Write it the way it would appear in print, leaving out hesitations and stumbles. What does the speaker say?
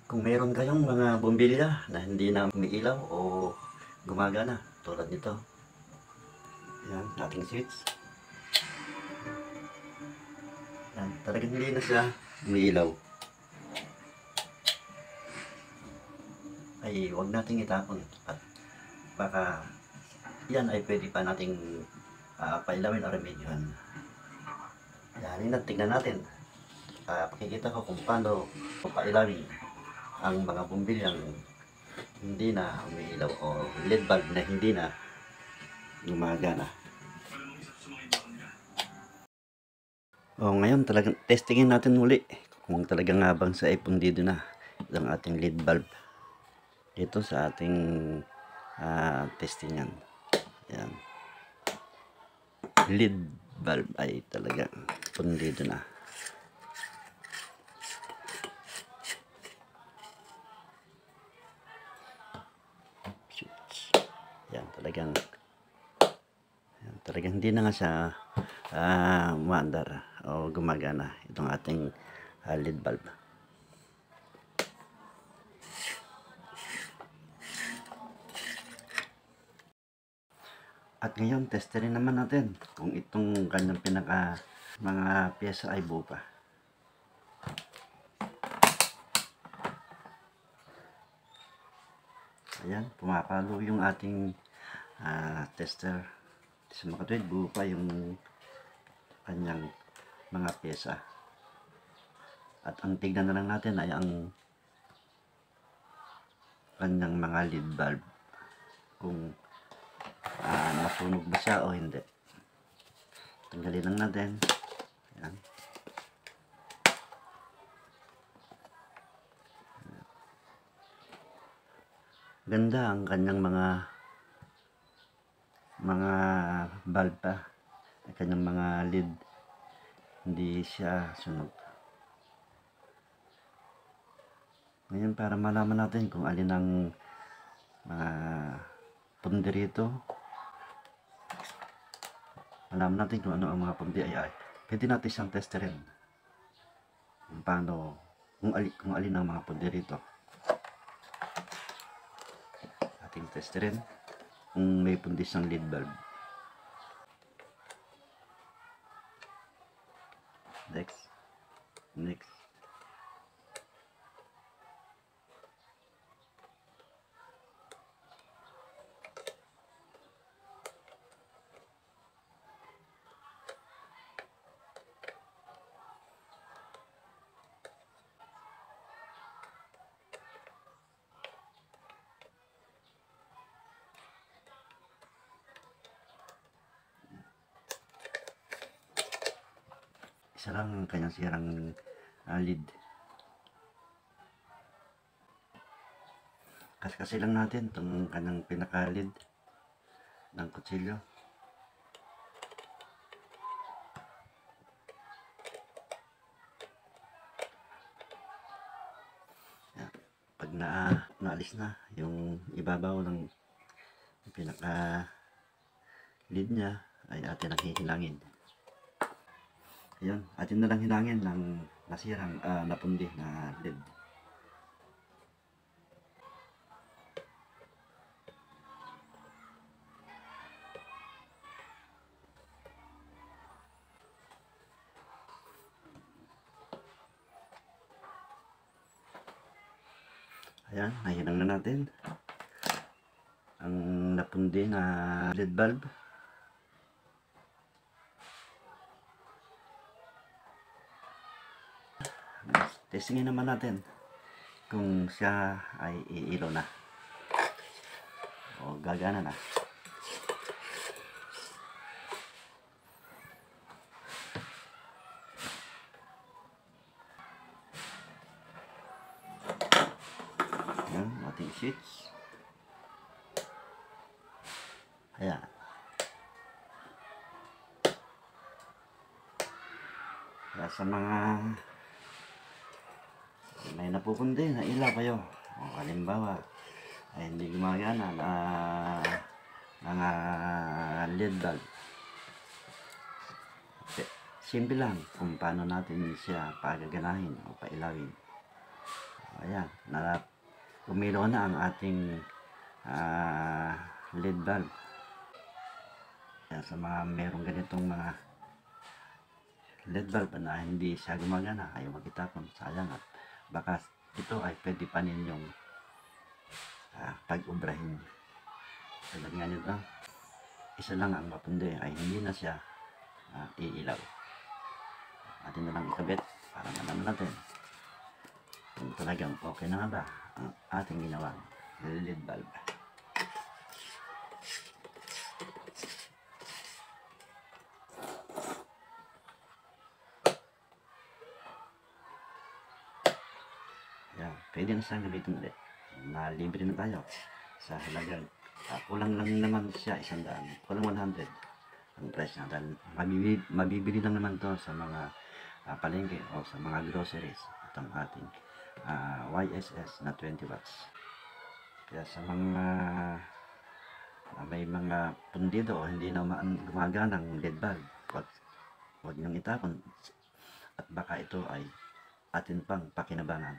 Kung meron kayong mga bumbilya na hindi na umiilaw o gumagana, tulad nito. Yan, ating switch. Yan, talagang hindi na siya umiilaw. Ay huwag nating itapon at baka yan ay pwede pa nating pailawin o remedyohan. Yan, tignan natin. Pakikita ko kung paano pailawin ang mga bumbilyang hindi na umiilaw o LED bulb na hindi na gumagana. Ngayon talagang testingin natin muli kung talagang habang sa ipundido na ang ating LED bulb dito sa ating testingan. Yan. LED bulb ay talagang pundido na. Yan, talagang hindi na nga siya maandar o gumagana itong ating LED bulb. At ngayon, testerin naman natin kung itong kanyang mga pyesa ay buo pa. Ayan, pumapalo yung ating tester. Sa mga katuwid, buo pa yung kanyang mga pyesa. At ang tignan na lang natin ay ang kanyang mga LED bulb. Kung nasunog ba siya o hindi. Tanggalin lang natin. Ayan. Ganda ang kanyang mga bulb pa. Ang kanyang mga LED. Hindi siya sunog. Ngayon, para malaman natin kung alin ang mga pundi rito, malaman natin kung ano ang mga pundi ay pwede natin siyang testerin kung paano, kung alin ang mga pundi rito. Ating testerin kung may pundi siyang LED bulb. Next. Isa lang ang kanyang sirang LED. Kasi lang natin itong kanyang pinaka-LED ng kutsilyo. Yan. Pag naalis na yung ibabaw ng pinaka-LED niya ay atin ang hihilangin. Ayan, atin na lang hilangin ng nasirang napundi na LED. Ayan, nahilang na natin ang napundi na LED bulb. Testingin naman natin kung siya ay iilaw na o gagana na. Ayan, ating switch. Ayan. Kaya sa mga may napupundi na ilaw kayo, o halimbawa ay hindi gumagana na mga LED bulb, simple lang kung paano natin siya pagaganahin o pailawin. Ayan, umilaw na ang ating LED bulb. Kaya sa mga merong ganitong mga LED bulb na hindi siya gumagana, ayaw magitapon, sayang, at baka ito ay pwede pa ninyong pag-ubrahin. Tulad nga nito, isa lang ang mapundi ay hindi na siya iilaw. Atin na lang ikabit para malaman natin kung talagang okay na ba ang ating ginawang LED bulb. Yan, pwede na siyang gamitin ulit. Libre na tayo sa halagang kulang lang naman siya 100, kulang 100 ang price na, dahil mabibili lang naman to sa mga palengke o sa mga groceries itong ating YSS na 20 watts. Kaya sa mga may mga pundido o hindi na gumagana ng LED bulb, huwag niyong itapon, at baka ito ay atin pang pakinabangan.